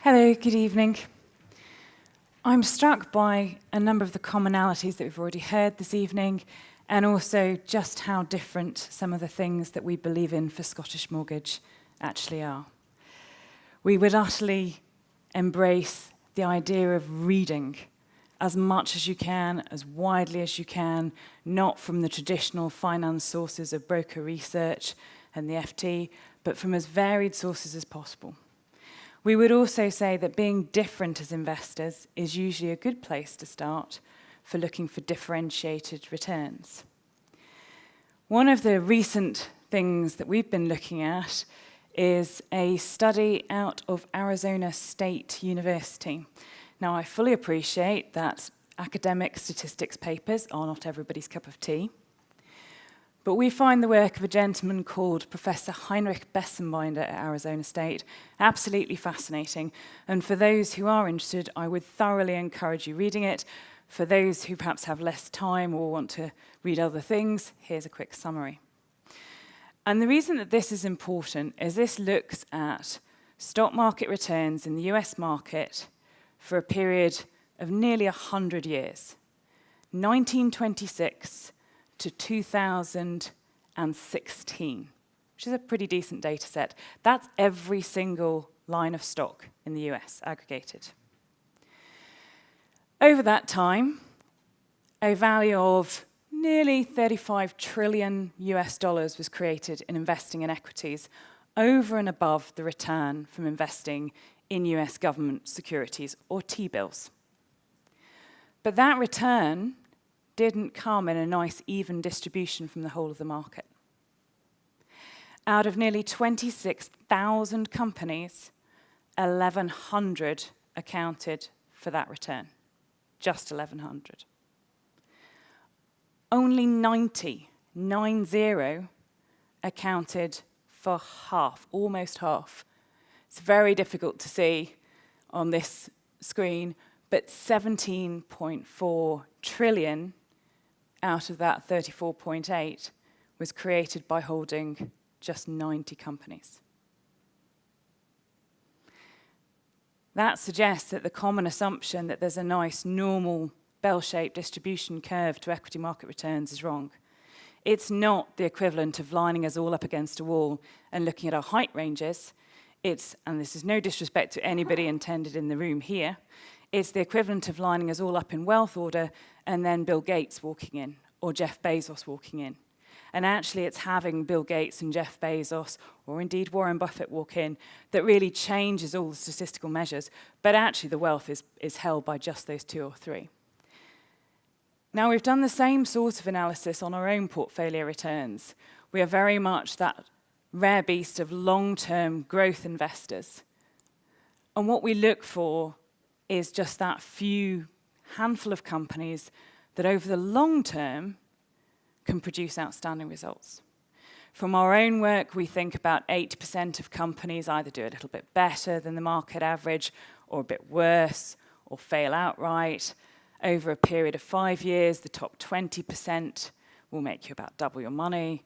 Hello, good evening. I'm struck by a number of the commonalities that we've already heard this evening, and also just how different some of the things that we believe in for Scottish Mortgage actually are. We would utterly embrace the idea of reading as much as you can, as widely as you can, not from the traditional finance sources of broker research and the FT, but from as varied sources as possible. We would also say that being different as investors is usually a good place to start for looking for differentiated returns. One of the recent things that we've been looking at is a study out of Arizona State University. Now, I fully appreciate that academic statistics papers are not everybody's cup of tea, but we find the work of a gentleman called Professor Heinrich Bessenbinder at Arizona State absolutely fascinating. And for those who are interested, I would thoroughly encourage you reading it. For those who perhaps have less time or want to read other things, here's a quick summary. And the reason that this is important is this looks at stock market returns in the US market for a period of nearly 100 years, 1926 to 2016, which is a pretty decent data set. That's every single line of stock in the US aggregated. Over that time, a value of nearly 35 trillion US dollars was created in investing in equities over and above the return from investing in US government securities or T-bills. But that return didn't come in a nice even distribution from the whole of the market. Out of nearly 26,000 companies, 1,100 accounted for that return, just 1,100. Only 90 accounted for half, almost half. It's very difficult to see on this screen, but 17.4 trillion out of that 34.8 was created by holding just 90 companies. That suggests that the common assumption that there's a nice normal bell-shaped distribution curve to equity market returns is wrong. It's not the equivalent of lining us all up against a wall and looking at our height ranges. It's, and this is no disrespect to anybody intended in the room here, it's the equivalent of lining us all up in wealth order and then Bill Gates walking in, or Jeff Bezos walking in. And actually it's having Bill Gates and Jeff Bezos, or indeed Warren Buffett walk in, that really changes all the statistical measures, but actually the wealth is held by just those two or three. Now, we've done the same sort of analysis on our own portfolio returns. We are very much that rare beast of long-term growth investors. And what we look for is just that few handful of companies that over the long term can produce outstanding results. From our own work, we think about 8% of companies either do a little bit better than the market average, or a bit worse, or fail outright. Over a period of 5 years, the top 20% will make you about double your money.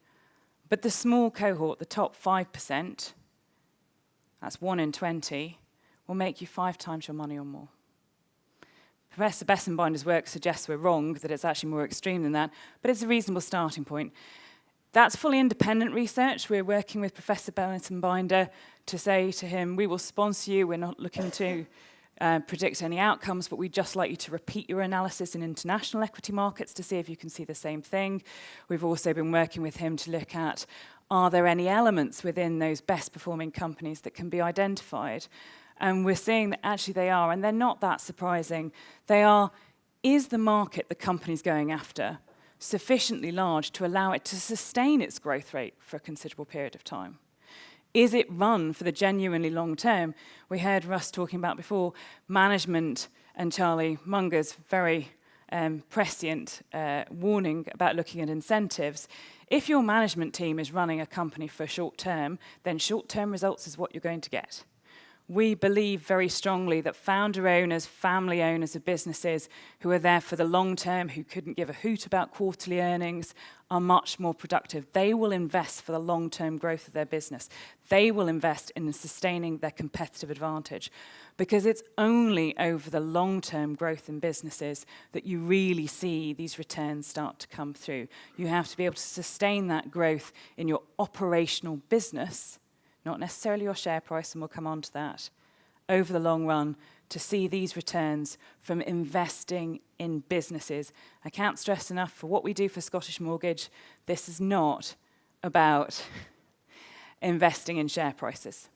But the small cohort, the top 5%, that's 1 in 20, will make you 5 times your money or more. Professor Bessenbinder's work suggests we're wrong, that it's actually more extreme than that, but it's a reasonable starting point. That's fully independent research. We're working with Professor Bessenbinder to say to him, we will sponsor you, we're not looking to predict any outcomes, but we'd just like you to repeat your analysis in international equity markets to see if you can see the same thing. We've also been working with him to look at, are there any elements within those best performing companies that can be identified? And we're seeing that actually they are, and they're not that surprising. They are, is the market the company's going after sufficiently large to allow it to sustain its growth rate for a considerable period of time? Is it run for the genuinely long term? We heard Russ talking about before, management and Charlie Munger's very prescient warning about looking at incentives. If your management team is running a company for short term, then short term results is what you're going to get. We believe very strongly that founder owners, family owners of businesses who are there for the long term, who couldn't give a hoot about quarterly earnings, are much more productive. They will invest for the long-term growth of their business. They will invest in sustaining their competitive advantage, because it's only over the long-term growth in businesses that you really see these returns start to come through. You have to be able to sustain that growth in your operational business, not necessarily your share price, and we'll come on to that, over the long run, to see these returns from investing in businesses. I can't stress enough, for what we do for Scottish Mortgage, this is not about investing in share prices.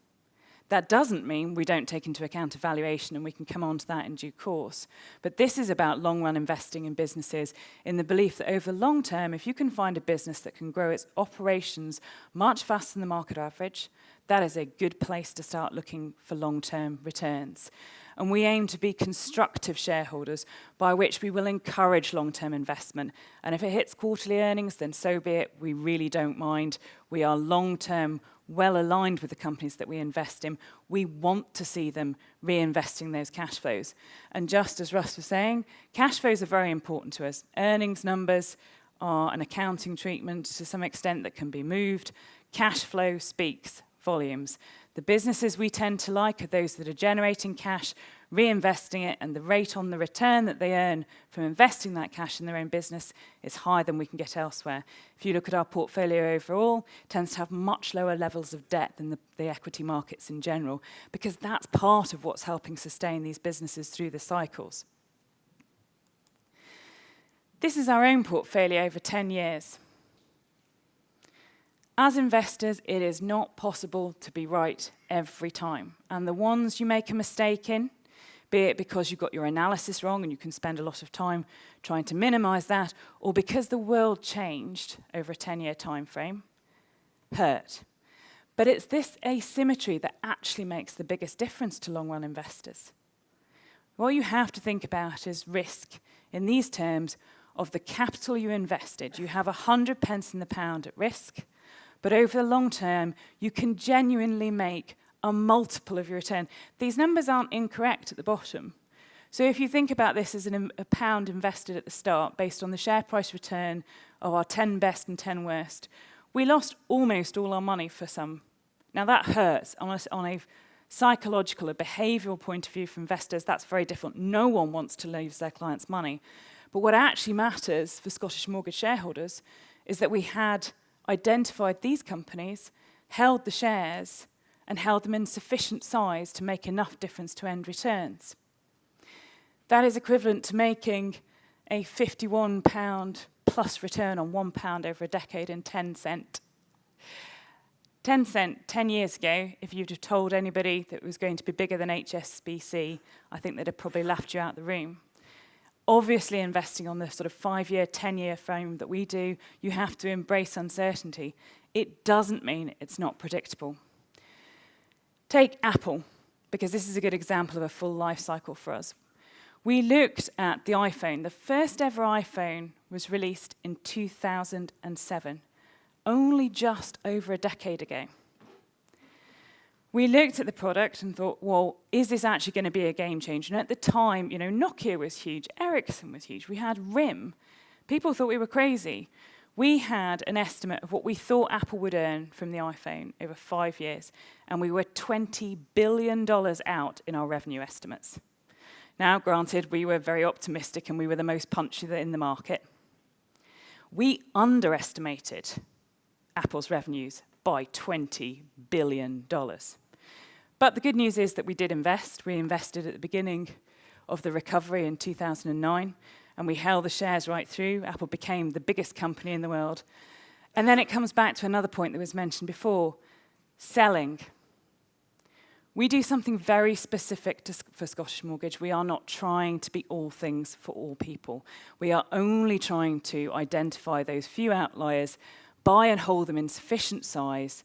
That doesn't mean we don't take into account a valuation, and we can come on to that in due course. But this is about long-run investing in businesses in the belief that over the long term, if you can find a business that can grow its operations much faster than the market average, that is a good place to start looking for long-term returns. And we aim to be constructive shareholders, by which we will encourage long-term investment. And if it hits quarterly earnings, then so be it. We really don't mind. We are long-term, well aligned with the companies that we invest in. We want to see them reinvesting those cash flows. And just as Russ was saying, cash flows are very important to us. Earnings numbers are an accounting treatment to some extent that can be moved. Cash flow speaks volumes. The businesses we tend to like are those that are generating cash, reinvesting it, and the rate on the return that they earn from investing that cash in their own business is higher than we can get elsewhere. If you look at our portfolio overall, it tends to have much lower levels of debt than the equity markets in general, because that's part of what's helping sustain these businesses through the cycles. This is our own portfolio over 10 years. As investors, it is not possible to be right every time. And the ones you make a mistake in, be it because you got your analysis wrong and you can spend a lot of time trying to minimize that, or because the world changed over a 10-year time frame, hurt. But it's this asymmetry that actually makes the biggest difference to long-run investors. What you have to think about is risk in these terms of the capital you invested. You have 100 pence in the pound at risk, but over the long term, you can genuinely make a multiple of your return. These numbers aren't incorrect at the bottom. So if you think about this as a pound invested at the start, based on the share price return of our 10 best and 10 worst, we lost almost all our money for some. Now that hurts. On a psychological, a behavioural point of view for investors, that's very different. No one wants to lose their clients' money. But what actually matters for Scottish Mortgage shareholders is that we had identified these companies, held the shares, and held them in sufficient size to make enough difference to end returns. That is equivalent to making a £51 plus return on £1 over a decade in 10 cent. 10 cent 10 years ago, if you'd have told anybody that it was going to be bigger than HSBC, I think they'd have probably laughed you out of the room. Obviously, investing on the sort of 5-year, 10-year frame that we do, you have to embrace uncertainty. It doesn't mean it's not predictable. Take Apple, because this is a good example of a full life cycle for us. We looked at the iPhone. The first ever iPhone was released in 2007, only just over a decade ago. We looked at the product and thought, well, is this actually going to be a game changer? And at the time, Nokia was huge, Ericsson was huge, we had RIM. People thought we were crazy. We had an estimate of what we thought Apple would earn from the iPhone over 5 years, and we were $20 billion out in our revenue estimates. Now, granted, we were very optimistic and we were the most punchy in the market. We underestimated Apple's revenues by $20 billion. But the good news is that we did invest. We invested at the beginning of the recovery in 2009, and we held the shares right through. Apple became the biggest company in the world. And then it comes back to another point that was mentioned before, selling. We do something very specific for Scottish Mortgage. We are not trying to be all things for all people. We are only trying to identify those few outliers, buy and hold them in sufficient size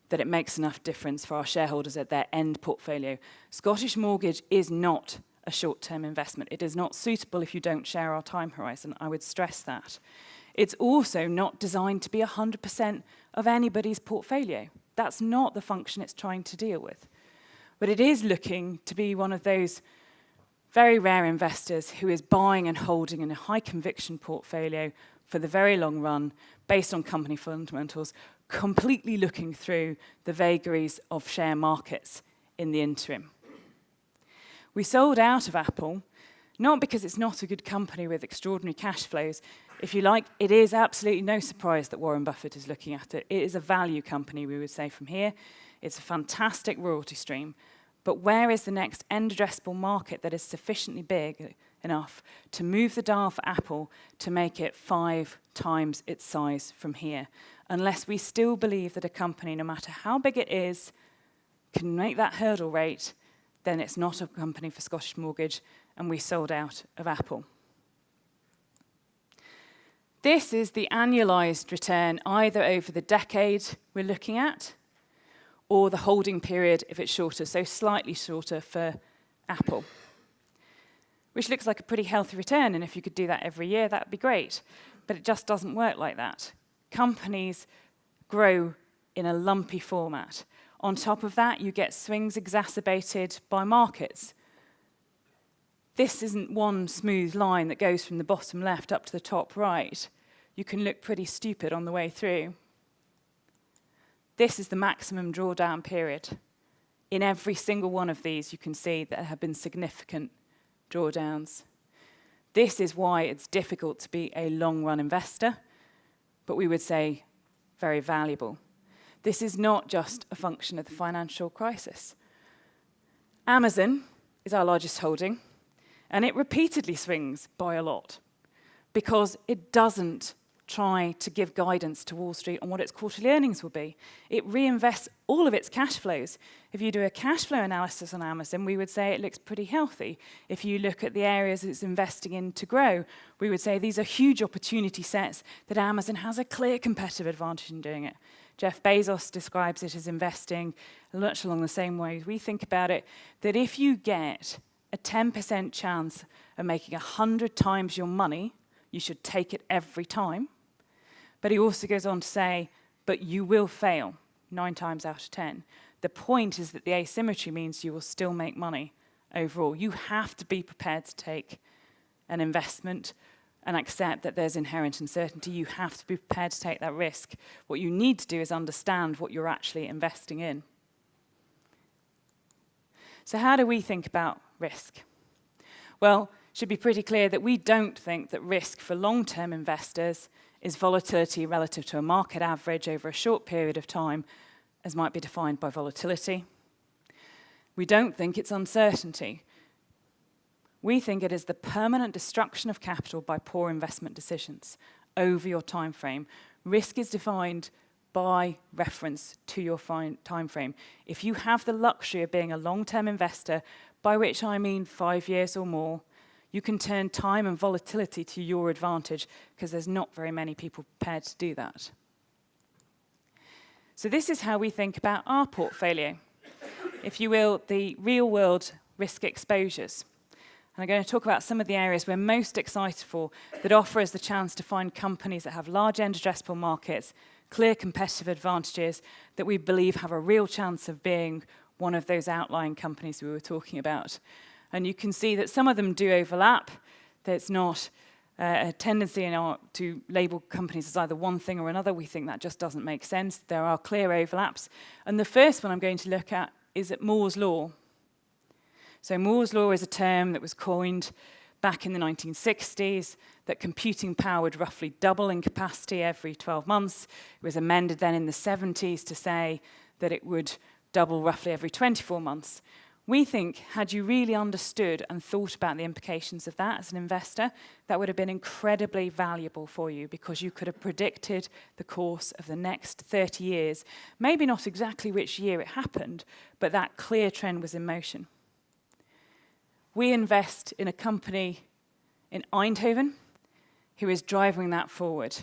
that it makes enough difference for our shareholders at their end portfolio. Scottish Mortgage is not a short-term investment. It is not suitable if you don't share our time horizon. I would stress that. It's also not designed to be 100% of anybody's portfolio. That's not the function it's trying to deal with. But it is looking to be one of those very rare investors who is buying and holding in a high conviction portfolio for the very long run, based on company fundamentals, completely looking through the vagaries of share markets in the interim. We sold out of Apple, not because it's not a good company with extraordinary cash flows. If you like, it is absolutely no surprise that Warren Buffett is looking at it. It is a value company, we would say from here. It's a fantastic royalty stream. But where is the next end addressable market that is sufficiently big enough to move the dial for Apple to make it 5 times its size from here? Unless we still believe that a company, no matter how big it is, can make that hurdle rate, then it's not a company for Scottish Mortgage, and we sold out of Apple. This is the annualized return either over the decade we're looking at, or the holding period if it's shorter, so slightly shorter for Apple, which looks like a pretty healthy return, and if you could do that every year, that would be great. But it just doesn't work like that. Companies grow in a lumpy format. On top of that, you get swings exacerbated by markets. This isn't one smooth line that goes from the bottom left up to the top right. You can look pretty stupid on the way through. This is the maximum drawdown period. In every single one of these, you can see that there have been significant drawdowns. This is why it's difficult to be a long-run investor, but we would say very valuable. This is not just a function of the financial crisis. Amazon is our largest holding, and it repeatedly swings by a lot because it doesn't try to give guidance to Wall Street on what its quarterly earnings will be. It reinvests all of its cash flows. If you do a cash flow analysis on Amazon, we would say it looks pretty healthy. If you look at the areas it's investing in to grow, we would say these are huge opportunity sets that Amazon has a clear competitive advantage in doing it. Jeff Bezos describes it as investing much along the same way we think about it, that if you get a 10% chance of making 100 times your money, you should take it every time. But he also goes on to say, but you will fail 9 times out of 10. The point is that the asymmetry means you will still make money overall. You have to be prepared to take an investment and accept that there's inherent uncertainty. You have to be prepared to take that risk. What you need to do is understand what you're actually investing in. So how do we think about risk? Well, it should be pretty clear that we don't think that risk for long-term investors is volatility relative to a market average over a short period of time, as might be defined by volatility. We don't think it's uncertainty. We think it is the permanent destruction of capital by poor investment decisions over your time frame. Risk is defined by reference to your time frame. If you have the luxury of being a long-term investor, by which I mean 5 years or more, you can turn time and volatility to your advantage because there's not very many people prepared to do that. So this is how we think about our portfolio. If you will, the real-world risk exposures. And I'm going to talk about some of the areas we're most excited for that offer us the chance to find companies that have large end addressable markets, clear competitive advantages, that we believe have a real chance of being one of those outlying companies we were talking about. And you can see that some of them do overlap. There's not a tendency to label companies as either one thing or another. We think that just doesn't make sense. There are clear overlaps. And the first one I'm going to look at is at Moore's Law. So Moore's Law is a term that was coined back in the 1960s, that computing power would roughly double in capacity every 12 months. It was amended then in the 70s to say that it would double roughly every 24 months. We think, had you really understood and thought about the implications of that as an investor, that would have been incredibly valuable for you because you could have predicted the course of the next 30 years. Maybe not exactly which year it happened, but that clear trend was in motion. We invest in a company in Eindhoven who is driving that forward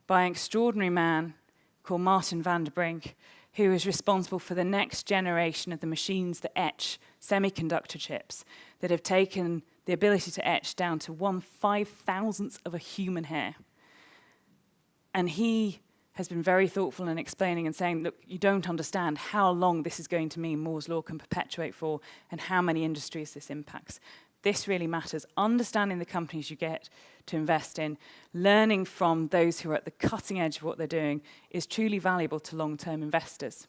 by an extraordinary man called Martin van der Brink, who is responsible for the next generation of the machines that etch semiconductor chips that have taken the ability to etch down to 1/5,000th of a human hair. And he has been very thoughtful in explaining and saying, look, you don't understand how long this is going to mean Moore's Law can perpetuate for and how many industries this impacts. This really matters. Understanding the companies you get to invest in, learning from those who are at the cutting edge of what they're doing is truly valuable to long-term investors.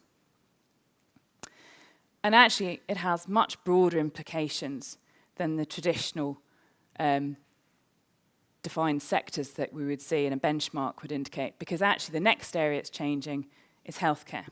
And actually, it has much broader implications than the traditional defined sectors that we would see in a benchmark would indicate, because actually the next area it's changing is healthcare.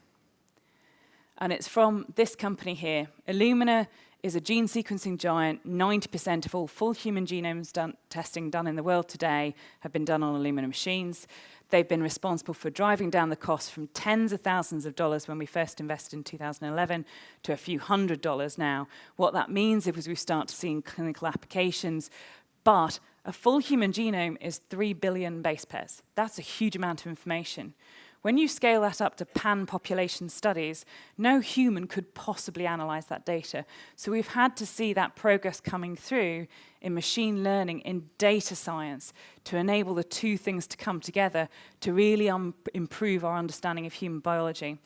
And it's from this company here. Illumina is a gene sequencing giant. 90% of all full human genomes testing done in the world today have been done on Illumina machines. They've been responsible for driving down the cost from tens of thousands of dollars when we first invested in 2011 to a few $100s now. What that means is we start to see clinical applications, but a full human genome is 3 billion base pairs. That's a huge amount of information. When you scale that up to pan-population studies, no human could possibly analyze that data. So we've had to see that progress coming through in machine learning, in data science, to enable the two things to come together to really improve our understanding of human biology.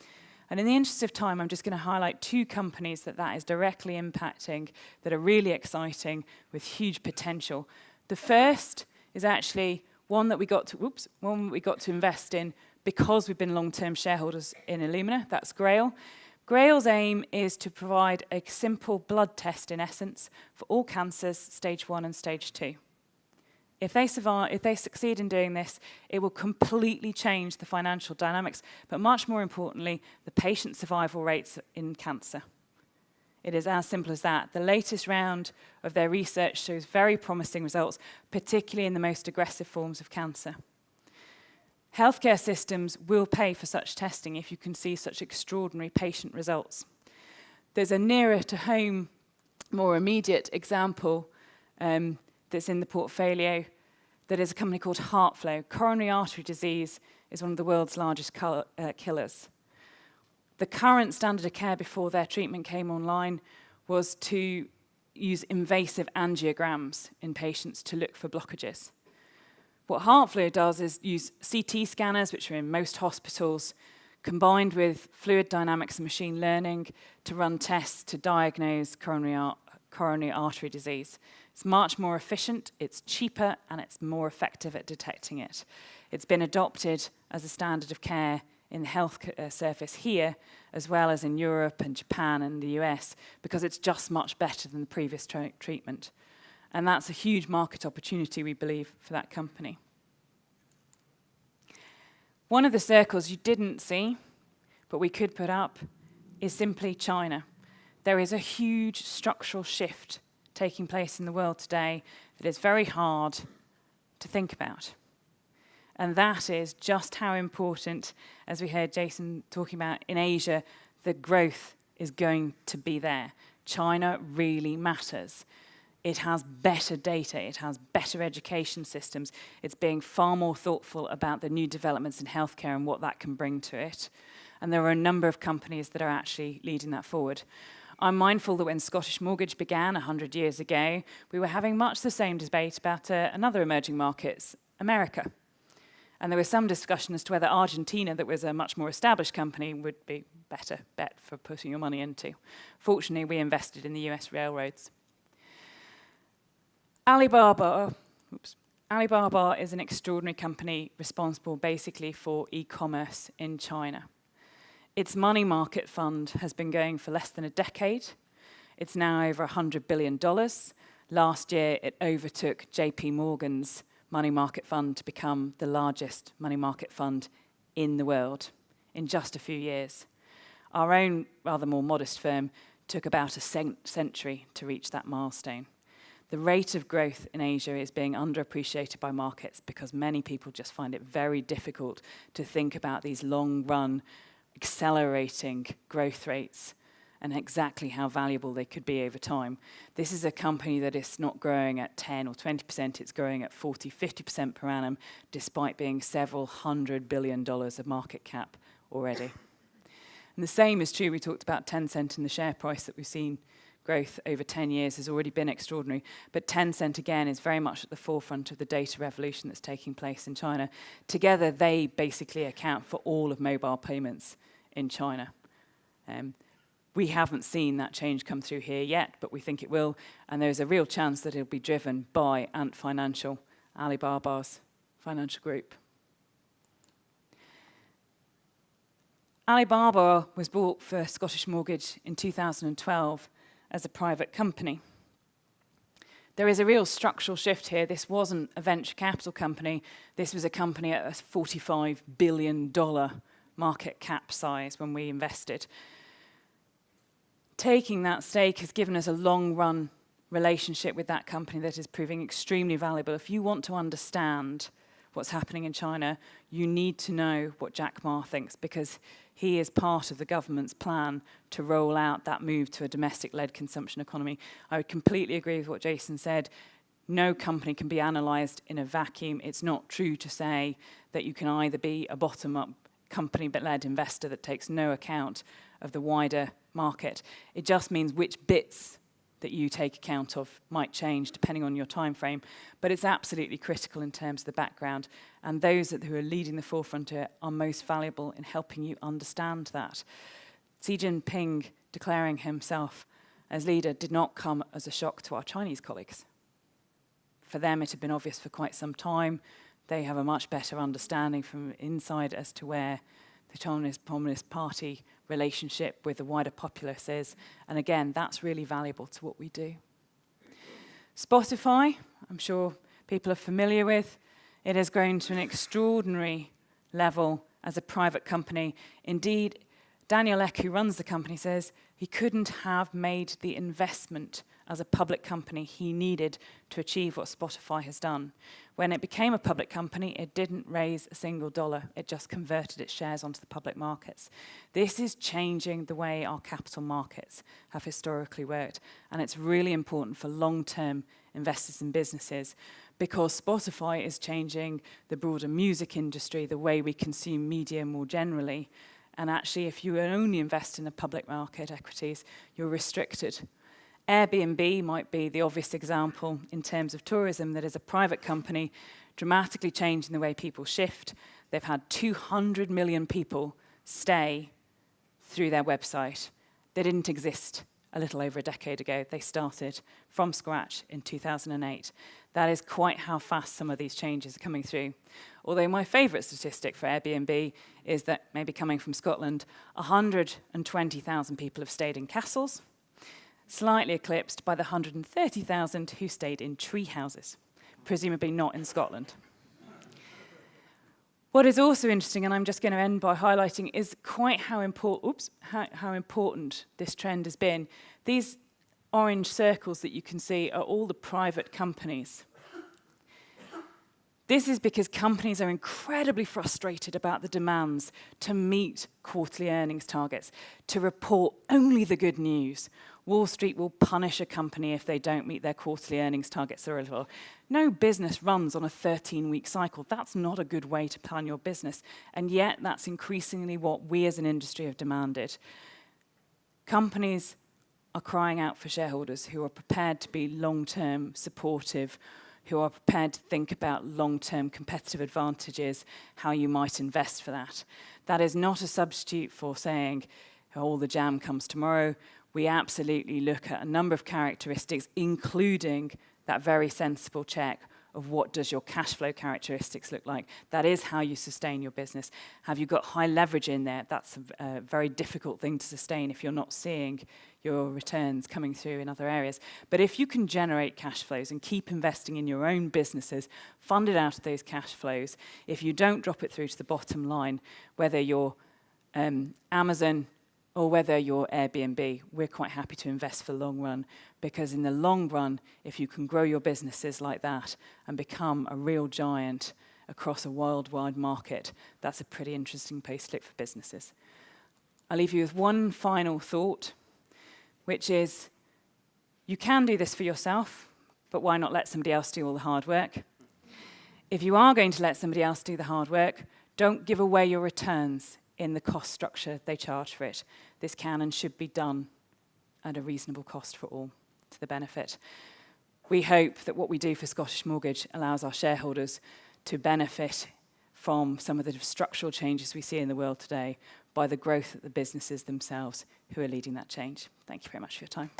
And in the interest of time, I'm just going to highlight two companies that is directly impacting, that are really exciting, with huge potential. The first is actually one that we got to invest in because we've been long-term shareholders in Illumina. That's Grail. Grail's aim is to provide a simple blood test, in essence, for all cancers, stage 1 and stage 2. If they succeed in doing this, it will completely change the financial dynamics, but much more importantly, the patient survival rates in cancer. It is as simple as that. The latest round of their research shows very promising results, particularly in the most aggressive forms of cancer. Healthcare systems will pay for such testing if you can see such extraordinary patient results. There's a nearer to home, more immediate example that's in the portfolio that is a company called HeartFlow. Coronary artery disease is one of the world's largest killers. The current standard of care before their treatment came online was to use invasive angiograms in patients to look for blockages. What HeartFlow does is use CT scanners, which are in most hospitals, combined with fluid dynamics and machine learning to run tests to diagnose coronary artery disease. It's much more efficient, it's cheaper, and it's more effective at detecting it. It's been adopted as a standard of care in the health service here, as well as in Europe and Japan and the US, because it's just much better than the previous treatment. And that's a huge market opportunity, we believe, for that company. One of the circles you didn't see, but we could put up, is simply China. There is a huge structural shift taking place in the world today that is very hard to think about. And that is just how important, as we heard Jason talking about in Asia, the growth is going to be there. China really matters. It has better data, it has better education systems. It's being far more thoughtful about the new developments in healthcare and what that can bring to it. And there are a number of companies that are actually leading that forward. I'm mindful that when Scottish Mortgage began 100 years ago, we were having much the same debate about another emerging market, America. And there was some discussion as to whether Argentina, that was a much more established company, would be a better bet for putting your money into. Fortunately, we invested in the US railroads. Alibaba is an extraordinary company responsible basically for e-commerce in China. Its money market fund has been going for less than a decade. It's now over $100 billion. Last year, it overtook JP Morgan's money market fund to become the largest money market fund in the world in just a few years. Our own rather more modest firm took about a century to reach that milestone. The rate of growth in Asia is being underappreciated by markets because many people just find it very difficult to think about these long-run, accelerating growth rates and exactly how valuable they could be over time. This is a company that is not growing at 10 or 20%, it's growing at 40, 50% per annum, despite being several $100 billion of market cap already. And the same is true, we talked about Tencent and the share price that we've seen growth over 10 years has already been extraordinary. But Tencent, again, is very much at the forefront of the data revolution that's taking place in China. Together, they basically account for all of mobile payments in China. We haven't seen that change come through here yet, but we think it will. And there's a real chance that it'll be driven by Ant Financial, Alibaba's financial group. Alibaba was bought for Scottish Mortgage in 2012 as a private company. There is a real structural shift here. This wasn't a venture capital company. This was a company at a $45 billion market cap size when we invested. Taking that stake has given us a long-run relationship with that company that is proving extremely valuable. If you want to understand what's happening in China, you need to know what Jack Ma thinks, because he is part of the government's plan to roll out that move to a domestic-led consumption economy. I would completely agree with what Jason said. No company can be analysed in a vacuum. It's not true to say that you can either be a bottom-up company-led investor that takes no account of the wider market. It just means which bits that you take account of might change depending on your time frame, but it's absolutely critical in terms of the background, and those who are leading the forefront are most valuable in helping you understand that. Xi Jinping declaring himself as leader did not come as a shock to our Chinese colleagues. For them, it had been obvious for quite some time. They have a much better understanding from inside as to where the Chinese Communist Party relationship with the wider populace is. And again, that's really valuable to what we do. Spotify, I'm sure people are familiar with. It has grown to an extraordinary level as a private company. Indeed, Daniel Ek, who runs the company, says he couldn't have made the investment as a public company he needed to achieve what Spotify has done. When it became a public company, it didn't raise a single dollar. It just converted its shares onto the public markets. This is changing the way our capital markets have historically worked. And it's really important for long-term investors and businesses, because Spotify is changing the broader music industry, the way we consume media more generally. And actually, if you only invest in the public market equities, you're restricted. Airbnb might be the obvious example in terms of tourism that is a private company dramatically changing the way people shift. They've had 200 million people stay through their website. They didn't exist a little over a decade ago. They started from scratch in 2008. That is quite how fast some of these changes are coming through. Although my favourite statistic for Airbnb is that, maybe coming from Scotland, 120,000 people have stayed in castles, slightly eclipsed by the 130,000 who stayed in tree houses, presumably not in Scotland. What is also interesting, and I'm just going to end by highlighting, is quite how important this trend has been. These orange circles that you can see are all the private companies. This is because companies are incredibly frustrated about the demands to meet quarterly earnings targets, to report only the good news. Wall Street will punish a company if they don't meet their quarterly earnings targets or a little. No business runs on a 13-week cycle. That's not a good way to plan your business. And yet, that's increasingly what we as an industry have demanded. Companies are crying out for shareholders who are prepared to be long-term supportive, who are prepared to think about long-term competitive advantages, how you might invest for that. That is not a substitute for saying, all the jam comes tomorrow. We absolutely look at a number of characteristics, including that very sensible check of what does your cash flow characteristics look like. That is how you sustain your business. Have you got high leverage in there? That's a very difficult thing to sustain if you're not seeing your returns coming through in other areas. But if you can generate cash flows and keep investing in your own businesses, fund it out of those cash flows, if you don't drop it through to the bottom line, whether you're Amazon or whether you're Airbnb, we're quite happy to invest for the long run, because in the long run, if you can grow your businesses like that and become a real giant across a worldwide market, that's a pretty interesting place to look for businesses. I'll leave you with one final thought, which is you can do this for yourself, but why not let somebody else do all the hard work? If you are going to let somebody else do the hard work, don't give away your returns in the cost structure they charge for it. This can and should be done at a reasonable cost for all, to the benefit. We hope that what we do for Scottish Mortgage allows our shareholders to benefit from some of the structural changes we see in the world today by the growth of the businesses themselves who are leading that change. Thank you very much for your time.